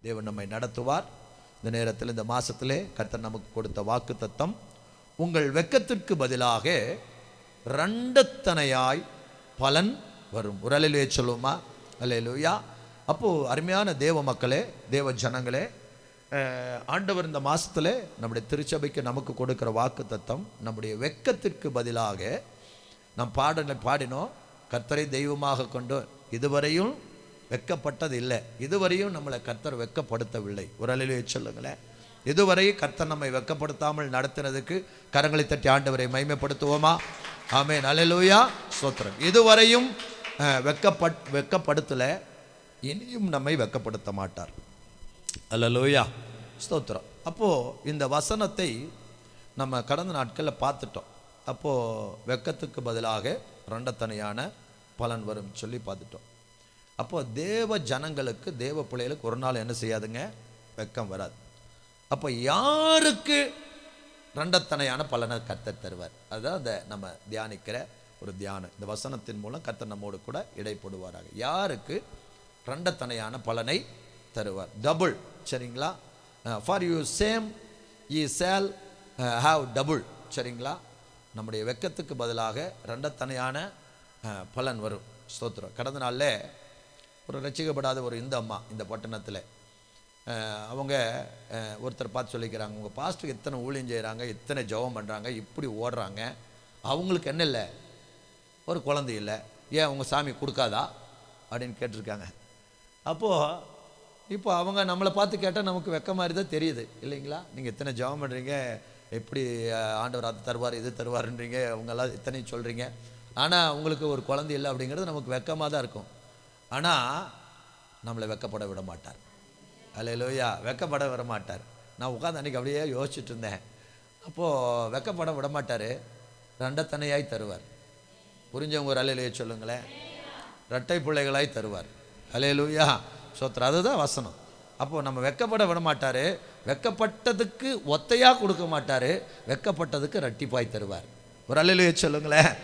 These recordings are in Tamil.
தேவன் நம்மை நடத்துவார். இந்த நேரத்தில் இந்த மாதத்திலே கர்த்தர் நமக்கு கொடுத்த வாக்கு தத்தம், உங்கள் வெட்கத்திற்கு பதிலாக இரண்டத்தனையாய் பலன் வரும். ஒரு அல்லேலூயா சொல்லுவோமா? அல்லேலூயா. அப்போது அருமையான தேவ மக்களே, தேவ ஜனங்களே, ஆண்டவர் இந்த மாதத்தில் நம்முடைய திருச்சபைக்கு நமக்கு கொடுக்குற வாக்கு தத்தம், நம்முடைய வெட்கத்திற்கு பதிலாக நம் பாடினோம், கர்த்தரை தெய்வமாக கொண்டு இதுவரையும் வெட்கப்பட்டது இல்லை, இதுவரையும் நம்மளை கர்த்தர் வெட்கப்படுத்தவில்லை. ஒரு அல்லேலூயா சொல்லுங்களேன். இதுவரை கர்த்தர் நம்மை வெட்கப்படுத்தாமல் நடத்தினதுக்கு கரங்களை தட்டி ஆண்டவரை மகிமைப்படுத்துவோமா? ஆமென், அல்லேலூயா, ஸ்தோத்திரம். இதுவரையும் வெட்கப்படுத்தலை, இனியும் நம்மை வெட்கப்படுத்த மாட்டார். அல்லேலூயா, ஸ்தோத்திரம். அப்போது இந்த வசனத்தை நம்ம கடந்த நாட்களில் பார்த்துட்டோம். அப்போது வெட்கத்துக்கு பதிலாக இரண்டத்தனையான பலன் வரும் சொல்லி பார்த்துட்டோம். அப்போது தேவ ஜனங்களுக்கு, தேவ பிள்ளைகளுக்கு ஒரு நாள் என்ன செய்யாதுங்க? வெட்கம் வராது. அப்போ யாருக்கு இரண்டத்தனையான பலனை கர்த்தர் தருவார்? அதுதான் அந்த நம்ம தியானிக்கிற ஒரு தியானம். இந்த வசனத்தின் மூலம் கர்த்தர் நம்மோடு கூட இடைப்படுவாராக. யாருக்கு இரண்டத்தனையான பலனை தருவார்? டபுள், சரிங்களா? For you same E sale have double, சரிங்களா? நம்முடைய வெட்கத்துக்கு பதிலாக இரண்டத்தனையான பலன் வரும். ஸ்தோத்திரம். கடந்த நாளில் ஒரு ரட்சிக்கப்படாத ஒரு இந்த அம்மா இந்த பட்டணத்தில் அவங்க ஒருத்தர் பார்த்து சொல்லிக்கிறாங்க, உங்கள் பாஸ்டருக்கு எத்தனை ஊழியம் செய்கிறாங்க, எத்தனை ஜெபம் பண்ணுறாங்க, இப்படி ஓடுறாங்க, அவங்களுக்கு என்ன இல்லை? ஒரு குழந்தை இல்லை, ஏன் உங்கள் சாமி கொடுக்காதா அப்படின்னு கேட்டிருக்காங்க. அப்போது இப்போ அவங்க நம்மளை பார்த்து கேட்டால் நமக்கு வெக்க மாதிரி தான் தெரியுது இல்லைங்களா? நீங்கள் எத்தனை ஜெபம் பண்ணுறீங்க, எப்படி ஆண்டவர் அது தருவார் இது தருவாருன்றீங்க, அவங்கெல்லாம் இத்தனையும் சொல்கிறீங்க, ஆனால் உங்களுக்கு ஒரு குழந்தை இல்லை அப்படிங்கிறது நமக்கு வெக்கமாக தான் இருக்கும். ஆனால் நம்மளை வெக்கப்பட விட மாட்டார். அல்லேலூயா, வெக்கப்பட விட மாட்டார். நான் உட்காந்து அன்றைக்கி அப்படியே யோசிச்சுட்டு இருந்தேன். அப்போது வெக்கப்பட விட மாட்டார், ரெண்டத்தனையாய் தருவார். புரிஞ்சவங்க ஒரு அல்லேலூயா சொல்லுங்களேன். இரட்டை பிள்ளைகளாய் தருவார். அல்லேலூயா, சோத்திரம். அதுதான் வசனம். அப்போது நம்ம வெக்கப்பட விட மாட்டார், வெக்கப்பட்டதுக்கு ஒத்தையாக கொடுக்க மாட்டார், வெக்கப்பட்டதுக்கு இரட்டிப்பாய் தருவார். ஒரு அல்லேலூயா சொல்லுங்களேன்.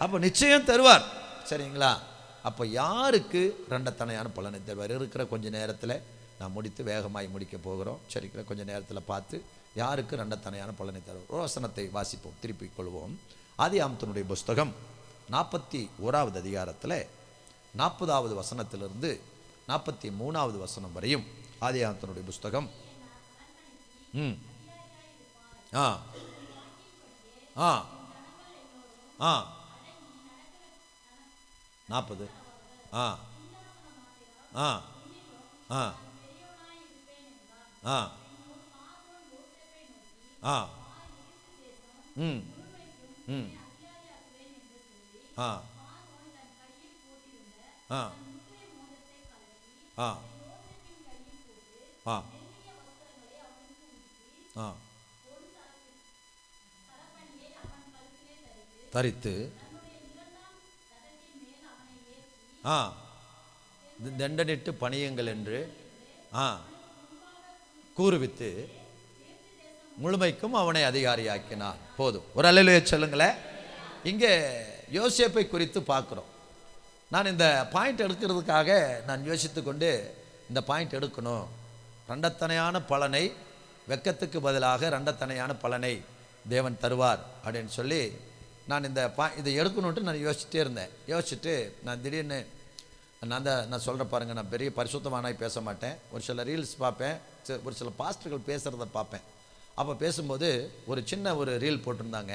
அப்போ நிச்சயம் தருவார், சரிங்களா? அப்போ யாருக்கு இரண்டத்தனையான பலனை தருவார்? இருக்கிற கொஞ்சம் நேரத்தில் நான் முடித்து வேகமாய் முடிக்க போகிறோம், சரிங்களா? கொஞ்சம் நேரத்தில் பார்த்து யாருக்கு இரண்டத்தனையான பலனை தருவார்? வசனத்தை வாசிப்போம், திருப்பிக் கொள்வோம். ஆதியாகமத்தினுடைய புஸ்தகம் 41வது அதிகாரத்தில் 40வது வசனத்திலிருந்து 43வது வசனம் வரையும் ஆதியாகமத்தினுடைய புஸ்தகம். ஆ ஆ ஆ 40 ஆ ஆ ஆ ஆ ஆ ம் ம் ஆ ஆ ஆ ஆ ஆ தரித்து ஆ தண்டனிட்டு பணியுங்கள் என்று கூறுவித்து முழுமைக்கும் அவனை அதிகாரியாக்கினான். போதும். ஒரு அல்லேலூயா சொல்லுங்களேன். இங்கே யோசேப்பை குறித்து பார்க்குறோம். நான் இந்த பாயிண்ட் எடுக்கிறதுக்காக நான் யோசித்து கொண்டு இந்த பாயிண்ட் எடுக்கணும். இரண்டத்தனையான பலனை, வெட்கத்துக்கு பதிலாக இரண்டத்தனையான பலனை தேவன் தருவார் அப்படின்னு சொல்லி நான் இதை எடுக்கணுன்ட்டு நான் யோசிச்சுட்டே இருந்தேன். யோசிச்சுட்டு நான் திடீர்னு நான் சொல்கிற பாருங்கள், நான் பெரிய பரிசுத்தமானாய் பேச மாட்டேன். ஒரு சில ரீல்ஸ் பார்ப்பேன், ஒரு சில பாஸ்டர்கள் பேசுகிறத பார்ப்பேன். அப்போ பேசும்போது ஒரு சின்ன ஒரு ரீல் போட்டிருந்தாங்க.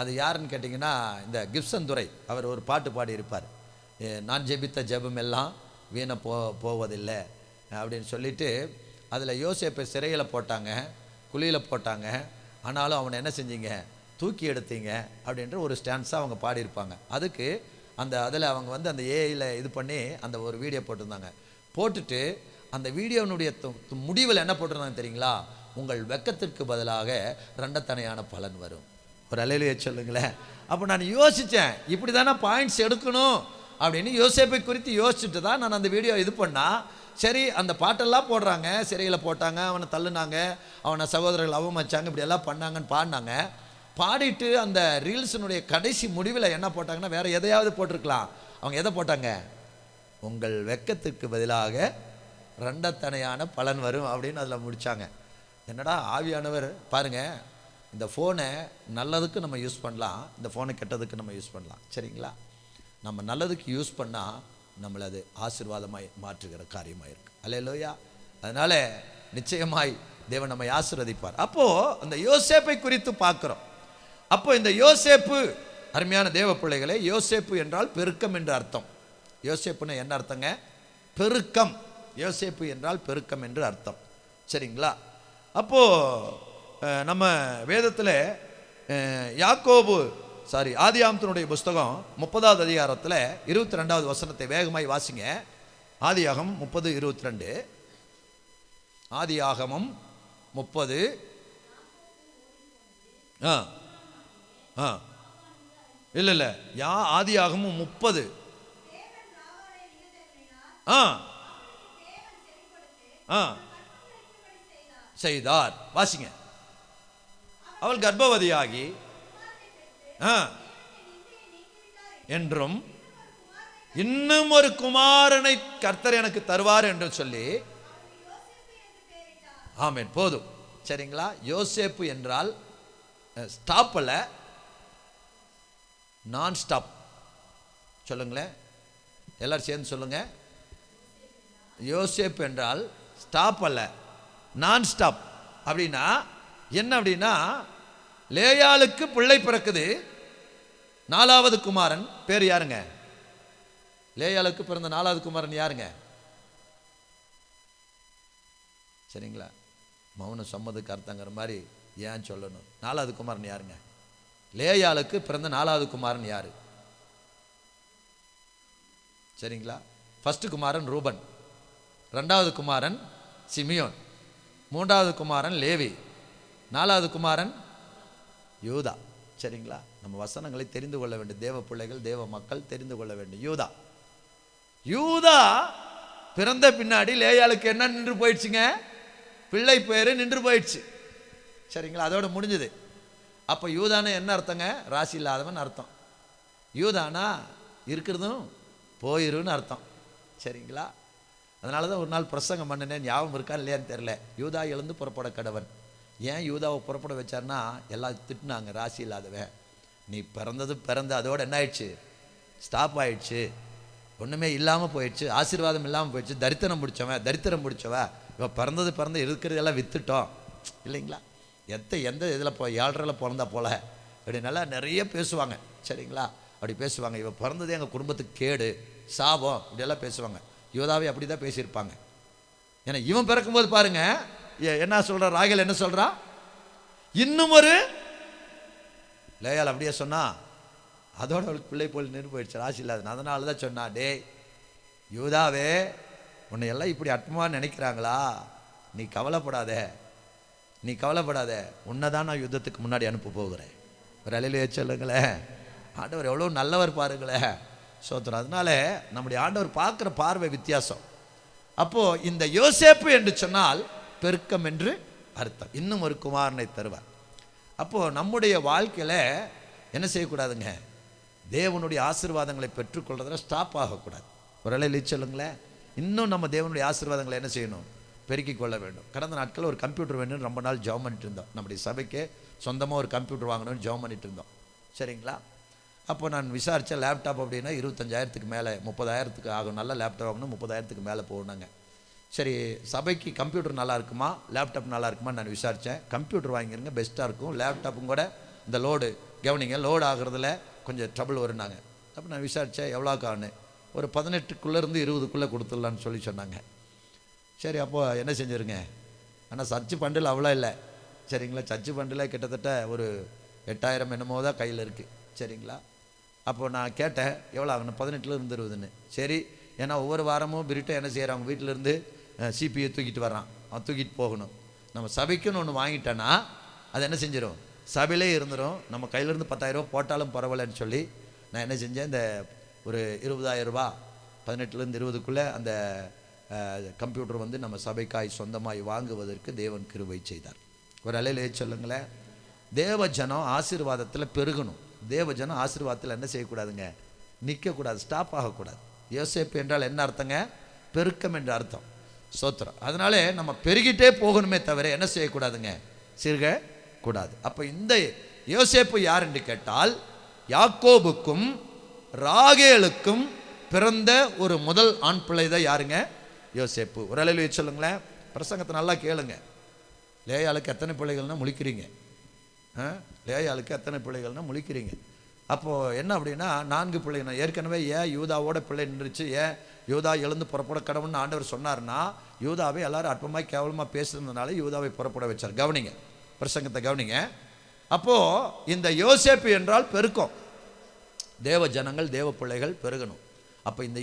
அது யாருன்னு கேட்டிங்கன்னா, இந்த கிப்சன் துரை அவர் ஒரு பாட்டு பாடியிருப்பார். நான் ஜெபித்த ஜெபம் எல்லாம் வீணை போவதில்லை அப்படின்னு சொல்லிட்டு அதில் யோசேப்பை சிறையில் போட்டாங்க, குழியில் போட்டாங்க, ஆனாலும் அவனை என்ன செஞ்சீங்க? தூக்கி எடுத்தீங்க அப்படின்ற ஒரு ஸ்டான்ஸாக அவங்க பாடியிருப்பாங்க. அதுக்கு அதில் அவங்க அந்த ஏஐயில் இது பண்ணி அந்த ஒரு வீடியோ போட்டிருந்தாங்க. போட்டுட்டு அந்த வீடியோனுடைய முடிவில் என்ன போட்டிருந்தாங்க தெரியுங்களா? உங்கள் வெட்கத்திற்கு பதிலாக இரண்டத்தனையான பலன் வரும். ஒரு அல்லேலூயா சொல்லுங்களேன். அப்போ நான் யோசித்தேன், இப்படி தானே பாயிண்ட்ஸ் எடுக்கணும் அப்படின்னு யோசேப்பை குறித்து யோசிச்சுட்டு தான் நான் அந்த வீடியோ இது பண்ணால், சரி அந்த பாட்டெல்லாம் போடுறாங்க, சிறையில் போட்டாங்க, அவனை தள்ளுனாங்க, அவனை சகோதரர்கள் அவமதிச்சாங்க, இப்படி எல்லாம் பண்ணாங்கன்னு பாடினாங்க. பாடிட்டு அந்த ரீல்ஸினுடைய கடைசி முடிவில் என்ன போட்டாங்கன்னா, வேறு எதையாவது போட்டிருக்கலாம். அவங்க எதை போட்டாங்க? உங்கள் வெட்கத்துக்கு பதிலாக ரெண்டத்தனையான பலன் வரும் அப்படின்னு அதில் முடித்தாங்க. என்னடா ஆவியானவர் பாருங்கள், இந்த ஃபோனை நல்லதுக்கு நம்ம யூஸ் பண்ணலாம், இந்த ஃபோனை கெட்டதுக்கு நம்ம யூஸ் பண்ணலாம். சரிங்களா? நம்ம நல்லதுக்கு யூஸ் பண்ணால் நம்மளை அது ஆசீர்வாதமாய் மாற்றுகிற காரியமாக இருக்குது. அல்லேலூயா. அதனால் நிச்சயமாய் தேவன் நம்மை ஆசீர்வதிப்பார். அப்போது அந்த யோசேப்பை குறித்து பார்க்குறோம். அப்போ இந்த யோசேப்பு, அருமையான தேவ பிள்ளைகளே, யோசேப்பு என்றால் பெருக்கம் என்று அர்த்தம். யோசேப்புன்னு என்ன அர்த்தங்க? பெருக்கம். யோசேப்பு என்றால் பெருக்கம் என்று அர்த்தம். சரிங்களா? அப்போது நம்ம வேதத்தில் ஆதியாகமத்தினுடைய புஸ்தகம் 30வது அதிகாரத்தில் 22வது வசனத்தை வேகமாய் வாசிங்க. ஆதியாகமம் 30:22. ஆதியாகமம் 30 இல்லை ஆதியாகமம் 30 செய்தார். வாசிங்க. அவள் கர்ப்பவதியாகி என்றும் இன்னும் ஒரு குமாரனை கர்த்தர் எனக்கு தருவார் என்று சொல்லி, ஆமென், போதும். சரிங்களா? யோசேப்பு என்றால் ஸ்டாப் அல்ல, நான் ஸ்டாப். சொல்லுங்களேன், எல்லாரும் சேர்ந்து சொல்லுங்க. யோசேப்பு என்றால் ஸ்டாப் அல்ல, நான் ஸ்டாப். அப்படின்னா என்ன? அப்படின்னா லேயாளுக்கு பிள்ளை பிறக்குது, 4வது குமாரன் பேர் யாருங்க? லேயாளுக்கு பிறந்த 4வது குமாரன் யாருங்க? சரிங்களா? மௌன சம்மதுக்கு அர்த்தங்கிற மாதிரி ஏன் சொல்லணும்? 4வது குமாரன் யாருங்க? லேயாளுக்கு பிறந்த 4வது குமாரன் யாரு? சரிங்களா? ஃபர்ஸ்ட் குமாரன் ரூபன், 2வது குமாரன் சிமியோன், 3வது குமாரன் லேவி, 4வது குமாரன் யூதா. சரிங்களா? நம்ம வசனங்களை தெரிந்து கொள்ள வேண்டும். தேவ பிள்ளைகள், தேவ மக்கள் தெரிந்து கொள்ள வேண்டும். யூதா பிறந்த பின்னாடி லேயாளுக்கு என்ன நின்று போயிடுச்சுங்க? பிள்ளை பேரு நின்று போயிடுச்சு. சரிங்களா? அதோட முடிஞ்சது. அப்போ யூதான்னு என்ன அர்த்தங்க? ராசி இல்லாதவன் அர்த்தம். யூதானா இருக்கிறதும் போயிருன்னு அர்த்தம். சரிங்களா? அதனால தான் ஒரு நாள் பிரசங்கம் பண்ணினேன், ஞாபகம் இருக்கா இல்லையான்னு தெரில. யூதா எழுந்து புறப்பட கடவன். ஏன் யூதாவை புறப்பட வச்சார்னா எல்லாம் திட்டினாங்க, ராசி இல்லாதவன். நீ பிறந்து அதோடு என்ன ஆயிடுச்சு? ஸ்டாப் ஆயிடுச்சு, ஒன்றுமே இல்லாமல் போயிடுச்சு, ஆசீர்வாதம் இல்லாமல் போயிடுச்சு, தரித்திரம் பிடிச்சவ இப்போ பிறந்து இருக்கிறதெல்லாம் வித்துட்டோம் இல்லைங்களா? எந்த இதில் ஏழ்றையில் பிறந்தா போல அப்படி நல்லா நிறைய பேசுவாங்க. சரிங்களா? அப்படி பேசுவாங்க. இவன் பிறந்ததே எங்கள் குடும்பத்துக்கு கேடு, சாபம், இப்படியெல்லாம் பேசுவாங்க. யூதாவே அப்படி தான் பேசியிருப்பாங்க. ஏன்னா இவன் பிறக்கும்போது பாருங்க என்ன சொல்கிறா, ராகேல் என்ன சொல்கிறா? இன்னும் ஒரு லேயாள் அப்படியே சொன்னா, அதோட அவளுக்கு பிள்ளை போல் நின்று போயிடுச்சு, ராசி இல்லாத. அதனால தான் சொன்னா, டே யூதாவே, உன்னை எல்லாம் இப்படி அற்பமாக நினைக்கிறாங்களா? நீ கவலைப்படாத, உன்னை தான் நான் யுத்தத்துக்கு முன்னாடி அனுப்ப போகிறேன். ஒரு அலையிலே சொல்லுங்களேன். ஆண்டவர் எவ்வளோ நல்லவர் பாருங்களேன். சோத்திரம். அதனால நம்முடைய ஆண்டவர் பார்க்குற பார்வை வித்தியாசம். அப்போது இந்த யோசேப்பு என்று சொன்னால் பெருக்கம் என்று அர்த்தம். இன்னும் ஒரு குமாரனை தருவார். அப்போது நம்முடைய வாழ்க்கையில் என்ன செய்யக்கூடாதுங்க? தேவனுடைய ஆசீர்வாதங்களை பெற்றுக்கொள்றதில் ஸ்டாப் ஆகக்கூடாது. ஒரு அலையிலே சொல்லுங்களேன். இன்னும் நம்ம தேவனுடைய ஆசீர்வாதங்களை என்ன செய்யணும்? பெருக்கிக் கொள்ள வேண்டும். கடந்த நாட்கள் ஒரு கம்ப்யூட்டர் வேணும்னு ரொம்ப நாள் ஜெபம் பண்ணிட்டு இருந்தோம். நம்முடைய சபைக்கு சொந்தமாக ஒரு கம்ப்யூட்டர் வாங்கணும்னு ஜெபம் பண்ணிட்டு இருந்தோம். சரிங்களா? அப்போ நான் விசாரித்த லேப்டாப் அப்படின்னா 25,000க்கு மேலே, 30,000க்கு ஆகும். நல்ல லேப்டாப் வாங்கணும், 30,000க்கு மேலே போகணுங்க. சரி, சபைக்கு கம்ப்யூட்டர் நல்லா இருக்குமா, லேப்டாப் நல்லா இருக்குமா நான் விசாரித்தேன். கம்ப்யூட்டர் வாங்கிருங்க, பெஸ்ட்டாக இருக்கும். லேப்டாப்பும் கூட இந்த லோடு கவனிங்க, லோடு ஆகிறதுல கொஞ்சம் ட்ரபிள் வருனாங்க. அப்போ நான் விசாரித்தேன் எவ்வளோக்கான்னு. ஒரு 18க்குள்ளேருந்து 20க்குள்ளே கொடுத்துடலான்னு சொன்னாங்க. சரி, அப்போது என்ன செஞ்சுருங்க? ஆனால் சர்ச்சு பண்டில் அவ்வளோ இல்லை. சரிங்களா? சர்ச்சு பண்டில் கிட்டத்தட்ட ஒரு 8,000 என்னமோ தான் கையில் இருக்குது. சரிங்களா? அப்போது நான் கேட்டேன் எவ்வளோ ஆகணும்? 18லேருந்து 20ன்னு. சரி, ஏன்னா ஒவ்வொரு வாரமும் பிரிட்டை என்ன செய்கிறாங்க, வீட்டிலேருந்து சிபியை தூக்கிட்டு வர்றான், அவன் தூக்கிட்டு போகணும். நம்ம சபைக்குன்னு ஒன்று வாங்கிட்டேன்னா அது என்ன செஞ்சிடும்? சபையிலே இருந்துடும். நம்ம கையிலேருந்து 10,000 ரூபா போட்டாலும் பரவாயில்லன்னு சொல்லி நான் என்ன செஞ்சேன், இந்த ஒரு 20,000 ரூபா 18லேருந்து 20க்குள்ளே அந்த கம்ப்யூட்டர் வந்து நம்ம சபைக்காய் சொந்தமாய் வாங்குவதற்கு தேவன் கிருபை செய்தார். ஒரு அலையிலே சொல்லுங்களேன். தேவ ஜனம் ஆசீர்வாதத்தில் பெருகணும். தேவ ஜனம் ஆசீர்வாதத்தில் என்ன செய்யக்கூடாதுங்க? நிற்கக்கூடாது, ஸ்டாப் ஆகக்கூடாது. யோசேப்பு என்றால் என்ன அர்த்தங்க? பெருக்கம் என்ற அர்த்தம். ஸ்தோத்திரம். அதனாலே நம்ம பெருகிட்டே போகணுமே தவிர என்ன செய்யக்கூடாதுங்க, சிறுக கூடாது. அப்போ இந்த யோசேப்பு யார் என்று கேட்டால், யாக்கோபுக்கும் ராகேலுக்கும் பிறந்த ஒரு முதல் ஆண் பிள்ளை தான் யாருங்க, யோசேப்பு. ஒரு அளவில் சொல்லுங்களேன், பிரசங்கத்தை நல்லா கேளுங்க. லேயாளுக்கு எத்தனை பிள்ளைகள்னா முழிக்கிறீங்க, லேயாளுக்கு எத்தனை பிள்ளைகள்னா முழிக்கிறீங்க. அப்போது என்ன அப்படின்னா 4 பிள்ளைங்க. ஏற்கனவே ஏன் யூதாவோட பிள்ளை நின்றுச்சு, ஏன் யூதா எழுந்து புறப்பட கடவுள்னு ஆண்டவர் சொன்னார்னா, யூதாவை எல்லாரும் அற்பமாக கேவலமாக பேசுறதுனால யூதாவை புறப்பட வச்சார். கவனிங்க, பிரசங்கத்தை கவனிங்க. அப்போது இந்த யோசேப்பு என்றால் பெருக்கம், தேவ ஜனங்கள் தேவ பிள்ளைகள் பெருகணும். அப்போ இந்த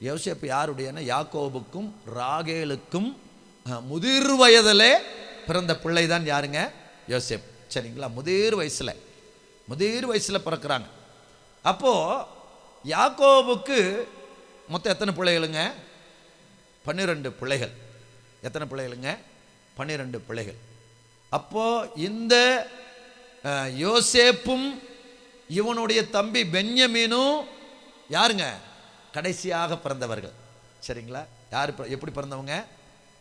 யோசேப்பு யாருடையனா, யாக்கோபுக்கும் ராகேலுக்கும் முதிர் வயதிலே பிறந்த பிள்ளை தான் யாருங்க, யோசேப்பு. சரிங்களா, முதிர் வயசில் பிறக்கிறாங்க. அப்போது யாக்கோபுக்கு மொத்தம் எத்தனை பிள்ளைகளுங்க, 12 பிள்ளைகள். எத்தனை பிள்ளைகளுங்க, 12 பிள்ளைகள். அப்போது இந்த யோசேப்பும் இவனுடைய தம்பி பென்யமீனும் யாருங்க, கடைசியாக பிறந்தவர்கள். சரிங்களா, யார் எப்படி பிறந்தவங்க,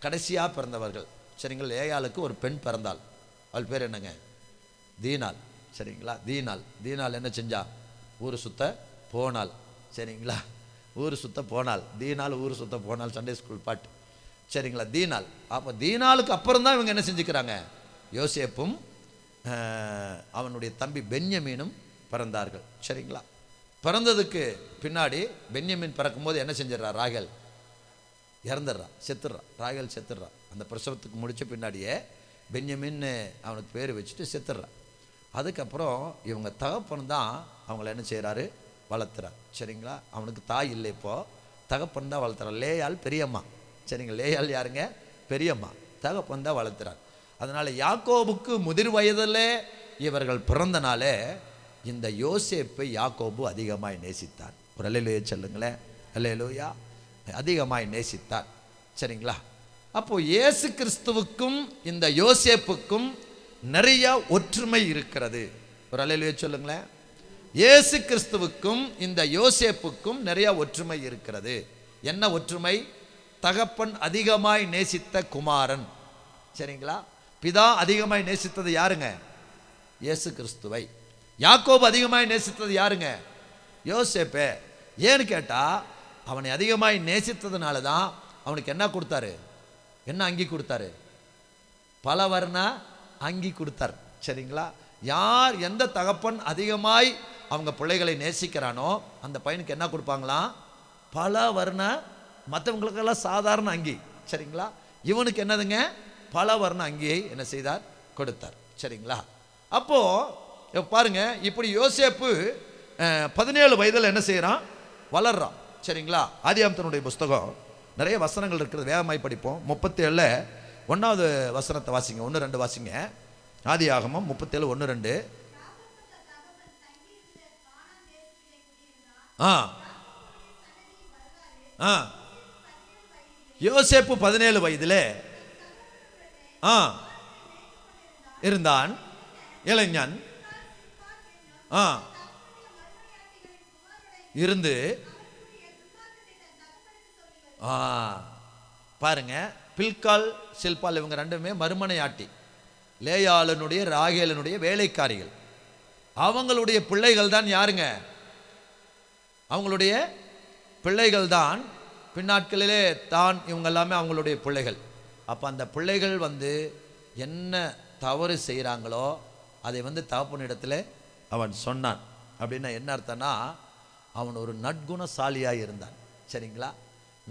கடைசியாக பிறந்தவர்கள். சரிங்களா, லேயாளுக்கு ஒரு பெண் பிறந்தாள். அவள் பேர் என்னங்க, தீனாள். சரிங்களா, தீனாள் என்ன செஞ்சா, ஊர் சுத்த போனாள். சரிங்களா, ஊர் சுத்த போனாள். தீனாள் ஊர் சுத்த போனாள், சண்டே ஸ்கூல் பாட்டு. சரிங்களா, தீனாள். அப்போ தீனாளுக்கு அப்புறம் தான் இவங்க என்ன செஞ்சுக்கிறாங்க, யோசேப்பும் அவனுடைய தம்பி பென்யமீனும் பிறந்தார்கள். சரிங்களா, பிறந்ததுக்கு பின்னாடி பென்யமீன் பிறக்கும்போது என்ன செஞ்சிடறா, ராகேல் ராகேல் செத்துடுறா. அந்த பிரசவத்துக்கு முடித்த பின்னாடியே பென்யமீன் அவனுக்கு பேர் வச்சுட்டு செத்துடுறான். அதுக்கப்புறம் இவங்க தகப்பன் தான் அவங்கள என்ன செய்கிறாரு, வளர்த்துறார். சரிங்களா, அவனுக்கு தாய் இல்லை, இப்போது தகப்பன் தான் வளர்த்துறார். லேயாள் பெரியம்மா. சரிங்களா, லேயாள் யாருங்க, பெரியம்மா. தகப்பன் தான் வளர்த்துறார். அதனால் யாக்கோபுக்கு முதிர் வயதில் இவர்கள் பிறந்தனாலே இந்த யோசேப்பை யாக்கோபு அதிகமாய் நேசித்தார். ஒரு அல்லேலூயா சொல்லுங்களேன், அல்லேலூயா. அதிகமாய் நேசித்தார். சரிங்களா, அப்போது இயேசு கிறிஸ்துவுக்கும் இந்த யோசேப்புக்கும் நிறைய ஒற்றுமை இருக்கிறது. ஒரு அல்லேலூயா சொல்லுங்களேன். இயேசு கிறிஸ்துவுக்கும் இந்த யோசேப்புக்கும் நிறைய ஒற்றுமை இருக்கிறது. என்ன ஒற்றுமை, தகப்பன் அதிகமாய் நேசித்த குமாரன். சரிங்களா, பிதா அதிகமாய் நேசித்தது யாருங்க, இயேசு கிறிஸ்துவை. யாக்கோபு அதிகமாய் நேசித்தது யாருங்க, யோசேப்பே. ஏன்னு கேட்டால் அவனை அதிகமாய் நேசித்ததுனால தான் அவனுக்கு என்ன கொடுத்தாரு, என்ன அங்கி கொடுத்தாரு, பல வர்ண அங்கி கொடுத்தார். சரிங்களா, யார் எந்த தகப்பன் அதிகமாய் அவங்க பிள்ளைகளை நேசிக்கிறானோ அந்த பையனுக்கு என்ன கொடுப்பாங்களாம், பல வர்ண, மற்றவங்களுக்கெல்லாம் சாதாரண அங்கி. சரிங்களா, இவனுக்கு என்னதுங்க, பல வர்ண அங்கியை என்ன செய்தார், கொடுத்தார். சரிங்களா, அப்போது பாருங்க, இப்படி யோசேப்பு 17 வயதில் என்ன செய்கிறான், வளர்றான். சரிங்களா, ஆதியாகமத்தினுடைய புஸ்தகம் நிறைய வசனங்கள் இருக்கிறது, வேகமாய் படிப்போம். 37 1வது வசனத்தை வாசிங்க, 1-2 வாசிங்க. ஆதியாகமம் 37 1-2. யோசேப்பு 17 வயதிலே இருந்தான், இளைஞன். இருந்து பாருங்க, பில்கால் சில்பால் இவங்க ரெண்டுமே மறுமனையாட்டி, லேயாளனுடைய ராகேலனுடைய வேலைக்காரிகள். அவங்களுடைய பிள்ளைகள் தான் யாருங்க, அவங்களுடைய பிள்ளைகள் தான் பின்னாட்களிலே தான் இவங்க எல்லாமே அவங்களுடைய பிள்ளைகள். அப்போ அந்த பிள்ளைகள் என்ன தவறு செய்கிறாங்களோ அதை தகப்பனிடத்தில் அவன் சொன்னான். அப்படின்னா என்ன அர்த்தம்னா, அவன் ஒரு நற்குணசாலியாய் இருந்தான். சரிங்களா,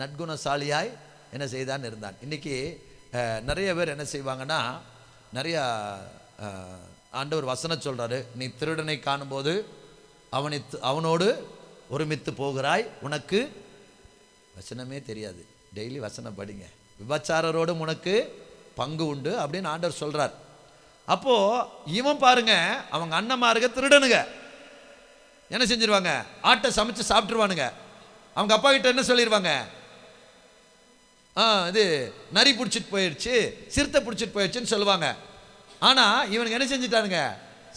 நற்குணசாலியாய் என்ன செய்தான் இருந்தான். இன்றைக்கி நிறைய பேர் என்ன செய்வாங்கன்னா, நிறையா ஆண்டவர் வசனம் சொல்கிறாரு, நீ திருடனை காணும்போது அவனோடு ஒருமித்து போகிறாய், உனக்கு வசனமே தெரியாது, டெய்லி வசனம் படிங்க, விபச்சாரரோடும் உனக்கு பங்கு உண்டு அப்படின்னு ஆண்டவர் சொல்கிறார். அப்போது இவன் பாருங்க, அவங்க அண்ணன்மாருங்க திருடனுங்க என்ன செஞ்சிருவாங்க, ஆட்டை சமைச்சு சாப்பிட்ருவானுங்க. அவங்க அப்பா கிட்ட என்ன சொல்லிடுவாங்க, இது நரி பிடிச்சிட்டு போயிடுச்சு, சிறுத்தை பிடிச்சிட்டு போயிடுச்சுன்னு சொல்லுவாங்க. ஆனால் இவனுக்கு என்ன செஞ்சுட்டானுங்க,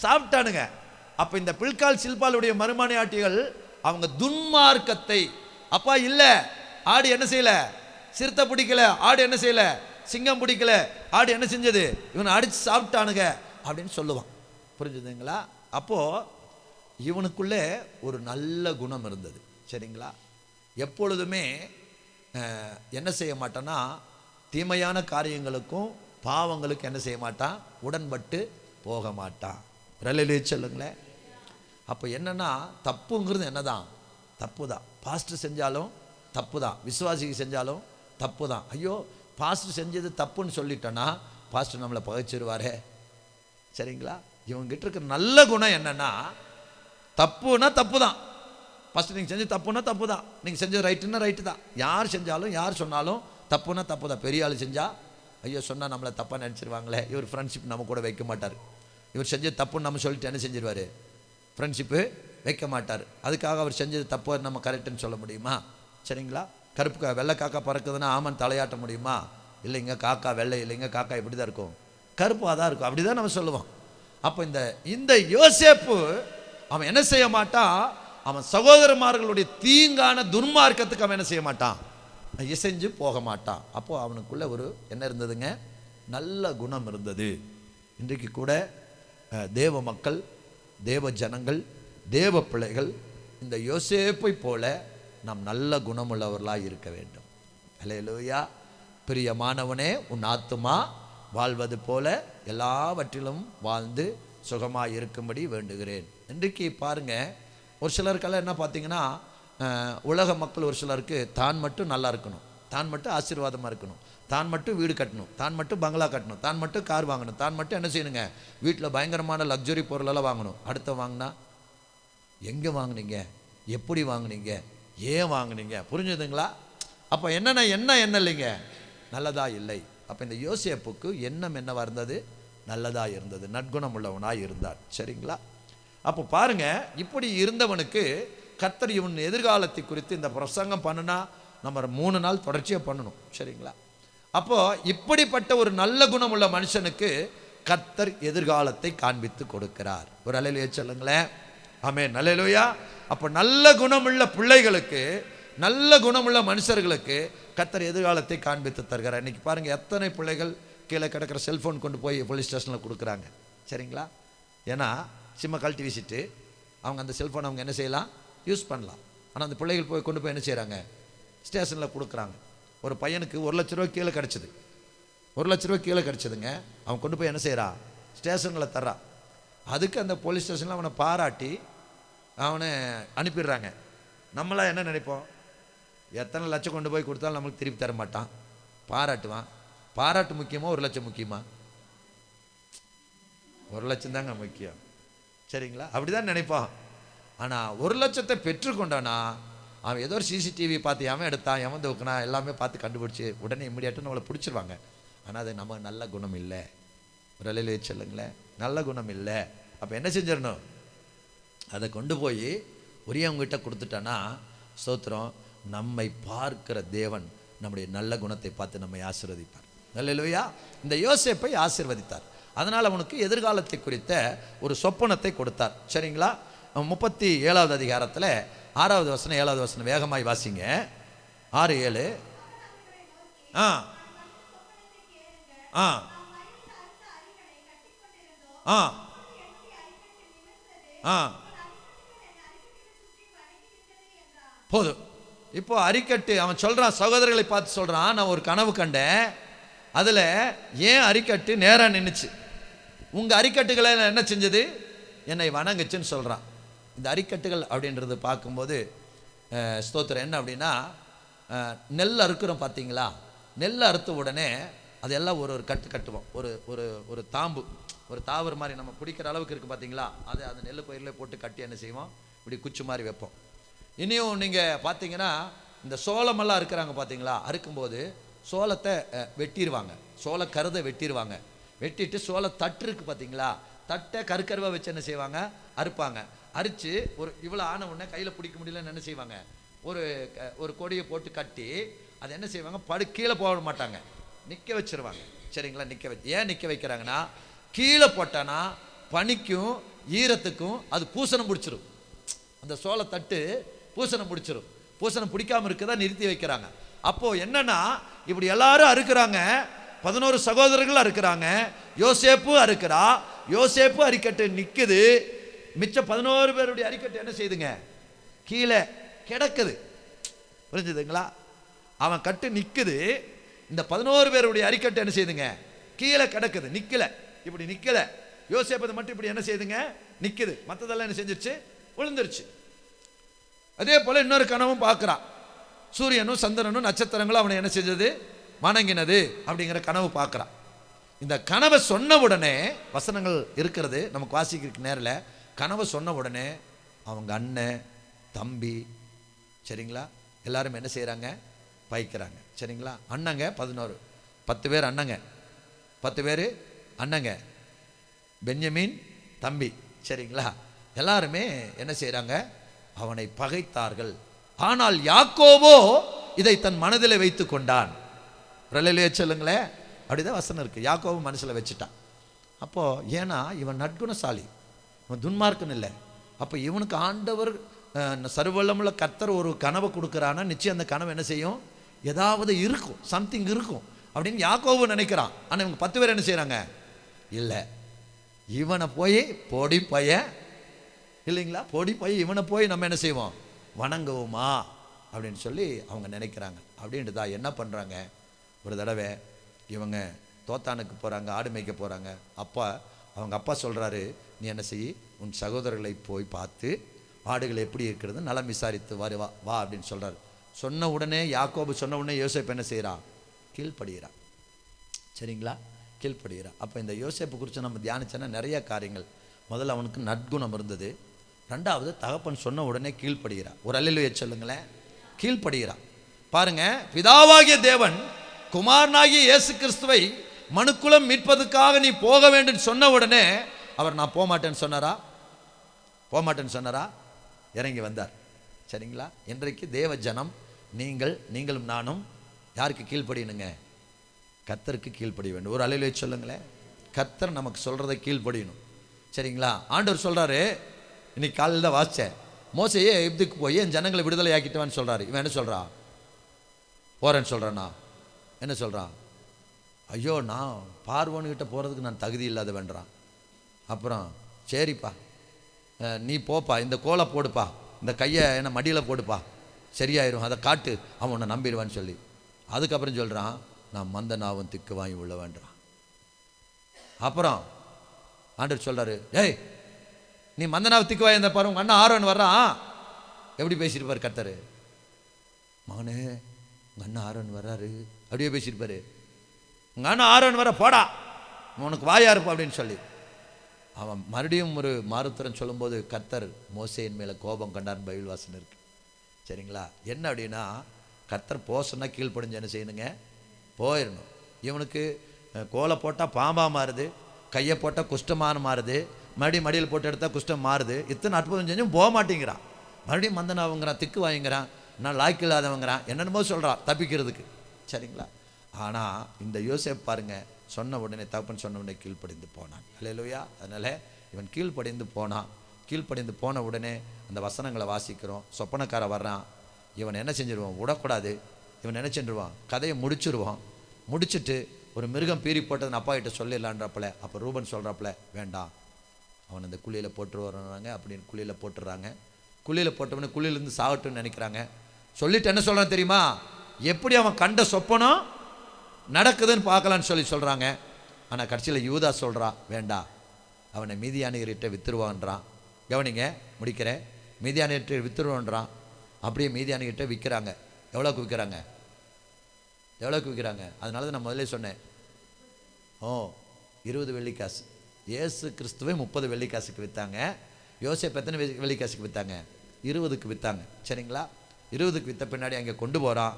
சாப்பிட்டானுங்க. அப்போ இந்த பில்கால் சில்பாலுடைய மறுமனையாட்டிகள் அவங்க துன்மார்க்கத்தை, அப்பா இல்லை ஆடு என்ன செய்யலை, சிறுத்தை பிடிக்கல, ஆடு என்ன செய்யல, சிங்கம் பிடிக்கல, ஆடு என்ன செஞ்சது, இவனை அடிச்சு சாப்பிட்டானுங்க அப்படின்னு சொல்லுவான். புரிஞ்சுதுங்களா? அப்போ இவனுக்குள்ளே ஒரு நல்ல குணம் இருந்தது. சரிங்களா? எப்பொழுதுமே என்ன செய்ய மாட்டான்னா, தீமையான காரியங்களுக்கும் பாவங்களுக்கும் என்ன செய்ய மாட்டான், உடன்பட்டு போக மாட்டான். ரலையிலே சொல்லுங்களேன். அப்போ என்னன்னா, தப்புங்கிறது என்னதான், தப்பு தான். பாஸ்டர் செஞ்சாலும் தப்பு தான், விசுவாசிக்கு செஞ்சாலும் தப்பு தான். ஐயோ பாஸ்டர் செஞ்சது தப்புன்னு சொல்லிட்டோன்னா பாஸ்டர் நம்மளை பகைச்சிருவாரே. சரிங்களா? இவங்ககிட்ட இருக்கிற நல்ல குணம் என்னன்னா, தப்புனா தப்பு தான். ஃபஸ்ட்டு நீங்கள் செஞ்சது தப்புனா தப்பு தான், நீங்கள் செஞ்சது ரைட்டுன்னா ரைட்டு தான். யார் செஞ்சாலும் யார் சொன்னாலும் தப்புனா தப்பு தான். பெரிய ஆள் செஞ்சால் ஐயோ சொன்னால் நம்மளை தப்பாக நினச்சிருவாங்களே, இவர் ஃப்ரெண்ட்ஷிப் நம்ம கூட வைக்க மாட்டார். இவர் செஞ்சது தப்புன்னு நம்ம சொல்லிட்டு என்ன செஞ்சிருவார், ஃப்ரெண்ட்ஷிப்பு வைக்க மாட்டார். அதுக்காக அவர் செஞ்சது தப்பு நம்ம கரெக்டுன்னு சொல்ல முடியுமா? சரிங்களா? கருப்பு வெள்ளை காக்கா பறக்குதுன்னா ஆமன் தலையாட்ட முடியுமா? இல்லைங்க, காக்கா வெள்ளை இல்லைங்க, காக்கா இப்படி தான் இருக்கும், கருப்பாக தான் இருக்கும், அப்படி தான் நம்ம சொல்லுவோம். அப்போ இந்த யோசேப்பு அவன் என்ன செய்ய மாட்டான், அவன் சகோதரமார்களுடைய தீங்கான துன்மார்க்கத்துக்கு அவன் என்ன செய்ய மாட்டான், இசைஞ்சு போக மாட்டான். அப்போ அவனுக்குள்ள ஒரு என்ன இருந்ததுங்க, நல்ல குணம் இருந்தது. இன்றைக்கு கூட தேவ மக்கள், தேவ ஜனங்கள், தேவ பிள்ளைகள் இந்த யோசேப்பை போல நாம் நல்ல குணமுள்ளவர்களாக இருக்க வேண்டும். அல்லேலூயா. பிரியமானவனே, உன் ஆத்துமா வாழ்வது போல எல்லாவற்றிலும் வாழ்ந்து சுகமாக இருக்கும்படி வேண்டுகிறேன். இன்றைக்கு பாருங்க, ஒரு சிலருக்கெல்லாம் என்ன பார்த்தீங்கன்னா, உலக மக்கள் ஒரு சிலருக்கு தான் மட்டும் நல்லா இருக்கணும், தான் மட்டும் ஆசீர்வாதமாக இருக்கணும், தான் மட்டும் வீடு கட்டணும், தான் மட்டும் பங்களா கட்டணும், தான் மட்டும் கார் வாங்கணும், தான் மட்டும் என்ன செய்யணுங்க, வீட்டில் பயங்கரமான லக்ஸுரி பொருளெல்லாம் வாங்கணும். அடுத்த வாங்கினா எங்கே வாங்கினீங்க, எப்படி வாங்கினீங்க, ஏன் வாங்கினீங்க? புரிஞ்சுதுங்களா? அப்போ என்னென்ன என்ன இல்லைங்க, நல்லதா இல்லை. அப்போ இந்த யோசேப்புக்கு எண்ணம் என்னவா இருந்தது, நல்லதா இருந்தது, நற்குணம் உள்ளவனாக இருந்தார். சரிங்களா? அப்போ பாருங்க, இப்படி இருந்தவனுக்கு கர்த்தர் இவன் எதிர்காலத்தை குறித்து இந்த பிரசங்கம் பண்ணுனா நம்ம 3 நாள் தொடர்ச்சியாக பண்ணணும். சரிங்களா? அப்போ இப்படிப்பட்ட ஒரு நல்ல குணம் உள்ள மனுஷனுக்கு கர்த்தர் எதிர்காலத்தை காண்பித்து கொடுக்கிறார். ஒரு அல்லேலூயா சொல்லுங்களேன். ஆமென், அல்லேலூயா. அப்போ நல்ல குணமுள்ள பிள்ளைகளுக்கு, நல்ல குணமுள்ள மனுஷர்களுக்கு கர்த்தர் எதிர்காலத்தை காண்பித்து தருகிறார். இன்னைக்கு பாருங்க, எத்தனை பிள்ளைகள் கீழே கிடக்கிற செல்ஃபோன் கொண்டு போய் போலீஸ் ஸ்டேஷனில் கொடுக்குறாங்க. சரிங்களா? ஏன்னா சிம்மை கழட்டி வீசிட்டு அவங்க அந்த செல்ஃபோன் அவங்க என்ன செய்யலாம், யூஸ் பண்ணலாம். ஆனால் அந்த பிள்ளைகள் போய் கொண்டு போய் என்ன செய்கிறாங்க, ஸ்டேஷனில் கொடுக்குறாங்க. ஒரு பையனுக்கு 1 லட்ச ரூபா கீழே கிடச்சிது, 1 லட்ச ரூபா கீழே கிடச்சிதுங்க. அவன் கொண்டு போய் என்ன செய்கிறான், ஸ்டேஷனில் தர்றான். அதுக்கு அந்த போலீஸ் ஸ்டேஷனில் அவனை பாராட்டி அவனை அனுப்பிடுறாங்க. நம்மளாம் என்ன நினைப்போம், எத்தனை லட்சம் கொண்டு போய் கொடுத்தாலும் நம்மளுக்கு திருப்பி தர மாட்டான், பாராட்டுவான். பாராட்டு முக்கியமா 1 லட்சம் முக்கியமா? 1 லட்சம் தாங்க முக்கியம். சரிங்களா? அப்படிதான் நினைப்பான். ஆனால் 1 லட்சத்தை பெற்றுக்கொண்டானா அவன் ஏதோ ஒரு சிசிடிவி பார்த்து எவன் எடுத்தான், எவன் தூக்குனா எல்லாமே பார்த்து கண்டுபிடிச்சி உடனே இம்மிடியாட்டு நம்மளை பிடிச்சிருவாங்க. ஆனால் அது நம்ம நல்ல குணம் இல்லை. ஒரு அல்லேலூயா சொல்லுங்களேன். நல்ல குணம் இல்லை. அப்போ என்ன செஞ்சிடணும், அதை கொண்டு போய் உரியவங்ககிட்ட கொடுத்துட்டானா ஸ்தோத்திரம், நம்மை பார்க்கிற தேவன் நம்முடைய நல்ல குணத்தை பார்த்து நம்மை ஆசீர்வதிப்பார். அல்லேலூயா. இந்த யோசேப்பை ஆசீர்வதித்தார். அதனால் அவனுக்கு எதிர்காலத்தை குறித்த ஒரு சொப்பனத்தை கொடுத்தார். சரிங்களா? 37வது அதிகாரத்தில் 6வது வசனம் 7வது வசனம் வேகமாய் வாசிங்க. 6-7. ஆ ஆ ஆ ஆ போதும். இப்போ அரிக்கட்டு அவன் சொல்கிறான், சகோதரர்களை பார்த்து சொல்கிறான், நான் ஒரு கனவு கண்டேன், அதில் ஏன் அரிக்கட்டு நேராக நின்றுச்சு, உங்கள் அரிக்கட்டுகளை என்ன செஞ்சது, என்னை வணங்குச்சுன்னு சொல்கிறான். இந்த அரிக்கட்டுகள் அப்படின்றது பார்க்கும்போது ஸ்தோத்திரம் என்ன அப்படின்னா, நெல் அறுக்கிறோம் பார்த்தீங்களா, நெல் அறுத்த உடனே அதெல்லாம் ஒரு கட்டு கட்டுவோம், ஒரு தாம்பு, ஒரு தாவர மாதிரி நம்ம பிடிக்கிற அளவுக்கு இருக்குது பார்த்தீங்களா, அதை அந்த நெல் பயிரில் போட்டு கட்டி என்ன செய்வோம், இப்படி குச்சி மாதிரி வைப்போம். இனியும் நீங்கள் பார்த்தீங்கன்னா இந்த சோளமெல்லாம் இருக்கிறாங்க பார்த்தீங்களா, அறுக்கும்போது சோளத்தை வெட்டிடுவாங்க, சோள கருதை வெட்டிடுவாங்க. வெட்டிட்டு சோள தட்டு இருக்குது பார்த்தீங்களா, தட்டை கருக்கருவாக வச்சு என்ன செய்வாங்க, அறுப்பாங்க. அரித்து ஒரு இவ்வளோ ஆன உடனே கையில் பிடிக்க முடியலன்னு என்ன செய்வாங்க, ஒரு கொடியை போட்டு கட்டி அதை என்ன செய்வாங்க, கீழே போட மாட்டாங்க, நிற்க வச்சிருவாங்க. சரிங்களா? ஏன் நிற்க வைக்கிறாங்கன்னா, கீழே போட்டானா பனிக்கும் ஈரத்துக்கும் அது பூசணம் பிடிச்சிரும், அந்த சோளத்தட்டு பூசணம் பிடிச்சிரும். பூசணம் பிடிக்காமல் இருக்கதான் நிறுத்தி வைக்கிறாங்க. அப்போ என்னன்னா இப்படி எல்லாரும் அறுக்கிறாங்க, 11 சகோதரர்கள் அறுக்கிறாங்க, யோசேப்பு அறுக்கிறா, யோசேப்பு அரிக்கட்டு நிக்குது, மிச்ச 11 பேருடைய அரிக்கட்டு என்ன செய்யுதுங்க, கீழே கிடக்குது. புரிஞ்சுதுங்களா? அவன் கட்டு நிக்குது, இந்த 11 பேருடைய அரிக்கட்டு என்ன செய்யுதுங்க, கீழே கிடக்குது, நிக்கல, இப்படி நிக்கல. யோசேப்பு மட்டும் இப்படி என்ன செய்யுதுங்க, நிக்குது. மற்றதெல்லாம் என்ன செஞ்சிருச்சு, விழுந்துருச்சு. அதே போல இன்னொரு கனவும் பார்க்கிறான். சூரியனும் சந்திரனும் நட்சத்திரங்களும் அவனை என்ன செஞ்சது, வணங்கினது அப்படிங்கிற கனவு பார்க்கிறான். இந்த கனவை சொன்ன உடனே, வசனங்கள் இருக்கிறது நமக்கு வாசிக்கிறதுக்கு நேரில், கனவை சொன்ன உடனே அவங்க அண்ணன் தம்பி, சரிங்களா, எல்லாரும் என்ன செய்கிறாங்க, பயிக்கிறாங்க. சரிங்களா? அண்ணங்க 11, 10 பேர் அண்ணங்க, 10 பேர் அண்ணங்க, பென்யமீன் தம்பி. சரிங்களா? எல்லாருமே என்ன செய்கிறாங்க, அவனை பகைத்தார்கள். ஆனால் யாக்கோபோ இதை தன் மனதில் வைத்து கொண்டான். சொல்லுங்களேன், அப்படிதான் வசனம் இருக்கு. யாக்கோபு மனசில் வச்சுட்டான். அப்போ ஏன்னா இவன் நற்குணசாலி, இவன் துன்மார்க்கன் இல்லை. அப்போ இவனுக்கு ஆண்டவர் சர்வவல்லமுள்ள கர்த்தர் ஒரு கனவை கொடுக்குறான்னா நிச்சயம் அந்த கனவு என்ன செய்யும், ஏதாவது இருக்கும், சம்திங் இருக்கும் அப்படின்னு யாக்கோபு நினைக்கிறான். ஆனால் இவங்க 10 பேர் என்ன செய்கிறாங்க, இல்லை இவனை போய் பொடி பைய இல்லைங்களா, பொடி பைய இவனை போய் நம்ம என்ன செய்வோம், வணங்குவோமா அப்படின்னு சொல்லி அவங்க நினைக்கிறாங்க. அப்படின்ட்டு தான் என்ன பண்ணுறாங்க, ஒரு தடவை இவங்க தோத்தானுக்கு போகிறாங்க, ஆடு மேய்க்க போகிறாங்க. அவங்க அப்பா சொல்கிறாரு, நீ என்ன செய், உன் சகோதரர்களை போய் பார்த்து ஆடுகள் எப்படி இருக்கிறது நலம் விசாரித்து வா அப்படின்னு சொல்கிறார். சொன்ன உடனே யாக்கோபு சொன்ன உடனே யோசேப்பு என்ன செய்கிறான், கீழ்ப்படுகிறான். சரிங்களா, கீழ்ப்படுகிறான். அப்போ இந்த யோசேப்பு குறித்து நம்ம தியானிச்சோன்னா நிறைய காரியங்கள். முதல்ல அவனுக்கு நற்குணம் இருந்தது. 2வது தகப்பன் சொன்ன உடனே கீழ்ப்படுகிறான். ஒரு அல்லேலூயா சொல்லுங்களேன், கீழ்ப்படுகிறான். பாருங்க, பிதாவாகிய தேவன் குமாரனாகிய இயேசு கிறிஸ்துவை மனுக்குலம் மீட்பதற்காக நீ போக வேண்டும் சொன்ன உடனே அவர் நான் போகமாட்டேன்னு சொன்னாரா, போகமாட்டேன்னு சொன்னாரா, இறங்கி வந்தார். சரிங்களா? இன்றைக்கு தேவ ஜனம் நீங்களும் நானும் யாருக்கு கீழ்ப்படியணுங்க, கர்த்தருக்கு கீழ்ப்படிய வேண்டும். ஒரு அல்லேலூயா சொல்லுங்களேன். கர்த்தர் நமக்கு சொல்றதை கீழ்ப்படியணும். சரிங்களா? ஆண்டவர் சொல்றாரு, இன்னைக்கு காலையில் தான் வாசிச்சேன், மோசையே எகிப்துக்கு போய் என் ஜனங்களை விடுதலை ஆக்கிட்டுவான்னு சொல்றாரு. இவன் என்ன சொல்றான், போறேன்னு சொல்றானா, என்ன சொல்றான், ஐயோ நான் பார்வோன்கிட்ட போகிறதுக்கு நான் தகுதி இல்லாத வேண்டான். அப்புறம் சரிப்பா நீ போப்பா, இந்த கோலை போடுப்பா, இந்த கையை என்ன மடியில் போடுப்பா, சரியாயிரும், அதை காட்டு, அவன் உன்னை நம்பிடுவான்னு சொல்லி. அதுக்கப்புறம் சொல்கிறான், நான் மந்த நாவும் திக்கு வாங்கி உள்ள வேண்டான். அப்புறம் ஆண்டவர் சொல்கிறாரு, ஏய் நீ மந்த நாவு திக்கு வாங்கி பாரு, உங்கள் அண்ணன் ஆரோன் வர்றான். எப்படி பேசியிருப்பார் கர்த்தர், மகனே உங்கள் அண்ணன் ஆரோன் வர்றாரு, அப்படியே பேசியிருப்பாரு. உங்கள் அண்ணன் ஆரோன் வர போடா, உனக்கு வாயா இருப்பா அப்படின்னு சொல்லி. அவன் மறுபடியும் ஒரு மாறுத்தரம் சொல்லும்போது கர்த்தர் மோசேயின் மேலே கோபம் கண்டார், பைபிள் வாசனை இருக்கு. சரிங்களா? என்ன அப்படின்னா, கர்த்தர் போக சொன்னால் கீழ்ப்படிஞ்சு என்ன செய்யணுங்க, போயிடணும். இவனுக்கு கோலை போட்டால் பாம்பா மாறுது, கையை போட்டால் குஷ்டமான மாறுது, மறுபடியும் மடியில் போட்டு எடுத்தால் குஷ்டம் மாறுது. இத்தனை அற்புதம் செஞ்சும் போக மாட்டேங்கிறான். மறுபடியும் மந்தனாவுங்கிறான், திக்கு வாங்கிக்கிறான், நான் லாய்க்கு இல்லாதவங்கிறான், என்னென்னமோ சொல்கிறான் தப்பிக்கிறதுக்கு. சரிங்களா? ஆனால் இந்த யோசேப்பு பாருங்க, சொன்ன உடனே தகப்பன் சொன்ன உடனே கீழ்ப்படிந்து போனான். அல்லேலூயா. அதனால் இவன் கீழ்ப்படிந்து போனான். கீழ்ப்படிந்து போன உடனே அந்த வசனங்களை வாசிக்கிறோம். சொப்பனக்கார வர்றான், இவன் என்ன செஞ்சிருவான், விடக்கூடாது. இவன் என்ன செஞ்சிருவான், கதையை முடிச்சிருவான். முடிச்சுட்டு ஒரு மிருகம் பீறி போட்டதுன்னு அப்பா கிட்ட சொல்லிடலான்றப்பல, அப்போ ரூபன் சொல்கிறப்பல வேண்டாம், அவன் அந்த குழியில் போட்டு வர்றாங்க அப்படின்னு குழியில் போட்டுடுறாங்க. குழியில் போட்டவனே குழியிலேருந்து சாகட்டும்னு நினைக்கிறாங்க. சொல்லிட்டு என்ன சொல்கிறான் தெரியுமா, எப்படி அவன் கண்ட சொப்பனம் நடக்குதுன்னு பார்க்கலான்னு சொல்கிறாங்க. ஆனால் கடைசியில் யூதா சொல்கிறான், வேண்டாம் அவனை மீதியானியர்கிட்ட வித்துருவான்றான். கவனிங்க, முடிக்கிறேன். மீதியானியர்கிட்ட வித்துருவான்றான். அப்படியே மீதியானியர்கிட்ட விற்கிறாங்க. எவ்வளோக்கு விற்கிறாங்க, எவ்வளோக்கு விற்கிறாங்க? அதனால தான் நான் முதல்ல சொன்னேன், 20 வெள்ளிக்காசு. இயேசு கிறிஸ்துவை 30 வெள்ளிக்காசுக்கு விற்றாங்க. யோசேப்பு எத்தனை வெள்ளிக்காசுக்கு விற்றாங்க, 20க்கு விற்றாங்க. சரிங்களா? 20க்கு விற்ற பின்னாடி அங்கே கொண்டு போகிறான்.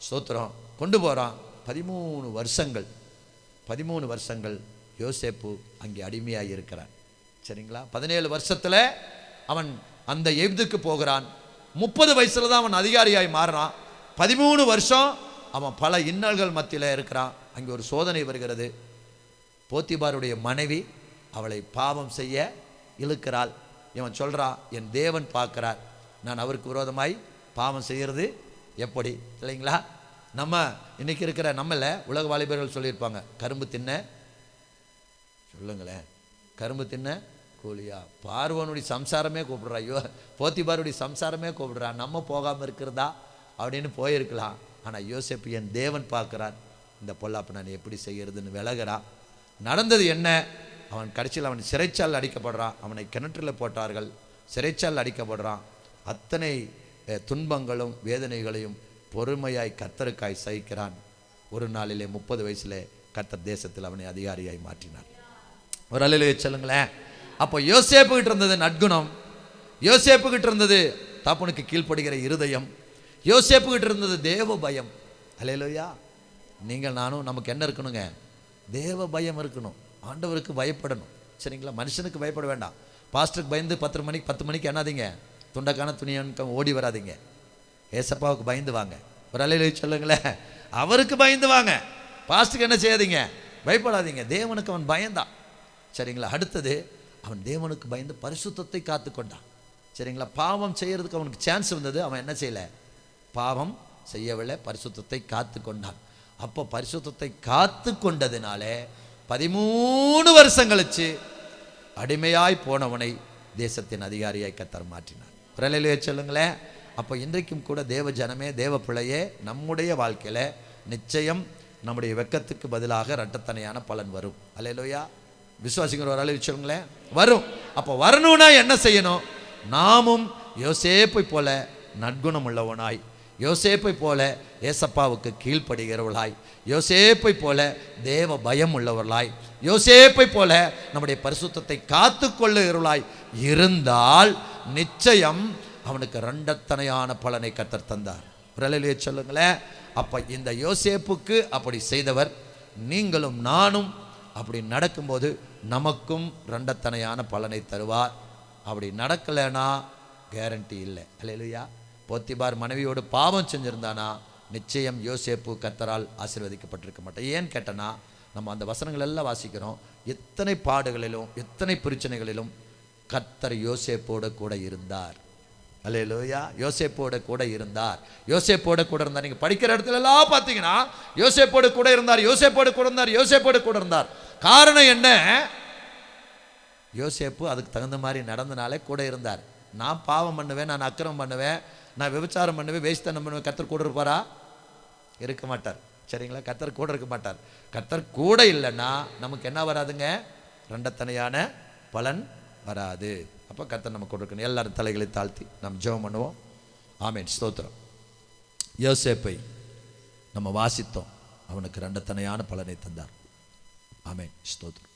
ஸ்தோத்திரம், கொண்டு போகிறான். 13 வருஷங்கள் யோசேப்பு அங்கே அடிமையாக இருக்கிறான். சரிங்களா? 17 வருஷத்தில் அவன் அந்த எகிப்துக்கு போகிறான். 30 வயசுல தான் அவன் அதிகாரியாய் மாறுறான். 13 வருஷம் அவன் பல இன்னல்கள் மத்தியில் இருக்கிறான். அங்கே ஒரு சோதனை வருகிறது. போத்திபாருடைய மனைவி அவளை பாவம் செய்ய இழுக்கிறாள். இவன் சொல்கிறான், என் தேவன் பார்க்கிறார், நான் அவருக்கு விரோதமாய் பாவம் செய்கிறது எப்படி, இல்லைங்களா? நம்ம இன்னைக்கு இருக்கிற நம்மள உலக வாலிபர்கள் சொல்லியிருப்பாங்க, கரும்பு தின்ன சொல்லுங்களேன், கரும்பு தின்ன கூலியா. பார்வோனுடைய சம்சாரமே கூப்பிடுறா, போத்திபாருடைய சம்சாரமே கூப்பிடுறா, நம்ம போகாமல் இருக்கிறதா அப்படின்னு போயிருக்கலாம். ஆனால் யோசேப்பு என் தேவன் பார்க்குறார், இந்த பொல்லாப்பு நான் எப்படி செய்யறதுன்னு விலகிறான். நடந்தது என்ன? அவன் கடைசியில் அவன் சிறைச்சால் அடிக்கப்படுறான். அவனை கிணற்றில் போட்டார்கள், சிறைச்சால் அடிக்கப்படுறான். அத்தனை துன்பங்களும் வேதனைகளையும் பொறுமையாய் கர்த்தருக்காய் சகிக்கிறான். ஒரு நாளிலே 30 வயசுல கர்த்தர் தேசத்தில் அவனை அதிகாரியாய் மாற்றினார். ஒரு அல்லேலூயா சொல்லுங்களேன். அப்போ யோசேப்பு கிட்ட இருந்தது நற்குணம், யோசேப்பு கிட்ட இருந்தது தகப்பனுக்கு கீழ்ப்படுகிற இருதயம், யோசேப்பு கிட்ட இருந்தது தேவ பயம். அல்லேலூயா. நீங்கள் நானும் நமக்கு என்ன இருக்கணுங்க? தேவ பயம் இருக்கணும். ஆண்டவருக்கு பயப்படணும். சரிங்களா? மனுஷனுக்கு பயப்பட வேண்டாம். பாஸ்டருக்கு பயந்து 10 மணிக்கு என்னாதீங்க, துண்டக்கான துணியனுக்கு ஓடி வராதிங்க. ஏசப்பாவுக்கு பயந்து வாங்க. ஒரு அல்லேலூயா சொல்லுங்களேன். அவருக்கு பயந்து வாங்க, பாஸ்டருக்கு என்ன செய்யாதீங்க, பயப்படாதீங்க. தேவனுக்கு அவன் பயந்தான். சரிங்களா? அடுத்தது அவன் தேவனுக்கு பயந்து பரிசுத்தத்தை காத்து கொண்டான். சரிங்களா? பாவம் செய்யறதுக்கு அவனுக்கு சான்ஸ் இருந்தது, அவன் என்ன செய்யலை, பாவம் செய்யவில்லை, பரிசுத்தத்தை காத்து கொண்டான். அப்போ பரிசுத்தத்தை காத்து கொண்டதினாலே 13 வருஷம் கழிச்சு அடிமையாய் போனவனை தேசத்தின் அதிகாரியாய் கர்த்தர் மாற்றினார். அல்லேலூயா சொல்லுங்களேன். அப்போ இன்றைக்கும் கூட தேவ ஜனமே, தேவ பிள்ளையே, நம்முடைய வாழ்க்கையில் நிச்சயம் நம்முடைய வெட்கத்துக்கு பதிலாக இரட்டத்தனையான பலன் வரும். அல்லேலூயா. விசுவாசிக்கிற ஒரு அளவு சொல்லுங்களேன், வரும். அப்போ வரணும்னா என்ன செய்யணும்? நாமும் யோசேப்பை போல நற்குணம் உள்ளவனாய், யோசேப்பை போல ஏசப்பாவுக்கு கீழ்ப்படுகிறவர்களாய், யோசேப்பை போல தேவ பயம் உள்ளவர்களாய், யோசேப்பை போல நம்முடைய பரிசுத்தத்தை காத்து கொள்ளுகிறவர்களாய் இருந்தால் நிச்சயம் அவனுக்கு இரண்டத்தனையான பலனை கர்த்தர் தந்தார். அல்லேலூயா சொல்லுங்களேன். அப்போ இந்த யோசேப்புக்கு அப்படி செய்தவர் நீங்களும் நானும் அப்படி நடக்கும்போது நமக்கும் இரண்டத்தனையான பலனை தருவார். அப்படி நடக்கலைன்னா கேரண்டி இல்லை. அல்லேலூயா. போத்திபார் மனைவியோடு பாவம் செஞ்சிருந்தானா நிச்சயம் யோசேப்பு கர்த்தரால் ஆசீர்வதிக்கப்பட்டிருக்க மாட்டான். ஏன்னு கேட்டனா, நம்ம அந்த வசனங்கள் எல்லாம் வாசிக்கிறோம். எத்தனை பாடுகளிலும் எத்தனை பிரச்சனைகளிலும் கர்த்தர் யோசேப்போடு கூட இருந்தார். அல்லேலூயா. யோசேப்போட கூட இருந்தார். யோசேப்போட கூட இருந்தார். நீங்கள் படிக்கிற இடத்துல எல்லாம் பார்த்தீங்கன்னா யோசேப்போடு கூட இருந்தார், யோசேப்போடு கூட இருந்தார், யோசேப்போடு கூட இருந்தார். காரணம் என்ன? யோசேப்பு அதுக்கு தகுந்த மாதிரி நடந்தனாலே கூட இருந்தார். நான் பாவம் பண்ணுவேன், நான் அக்கிரமம் பண்ணுவேன், நான் விபச்சாரம் பண்ணுவேன், வேஸ்தனம் பண்ணுவேன், கர்த்தர் கூட இருப்பாரா? இருக்க மாட்டார். சரிங்களா? கர்த்தர் கூட இருக்க மாட்டார். கர்த்தர் கூட இல்லைன்னா நமக்கு என்ன வராதுங்க? இரண்டத்தனையான பலன் வராது. அப்போ கர்த்தர் நம்ம கூட இருக்கணும். எல்லாரும் தலைகளை தாழ்த்தி நாம் ஜெபம் பண்ணுவோம். ஆமென். ஸ்தோத்திரம். யோசேப்பை நம்ம வாசித்தோம், அவனுக்கு இரண்டத்தனையான பலனை தந்தார். ஆமென். ஸ்தோத்திரம்.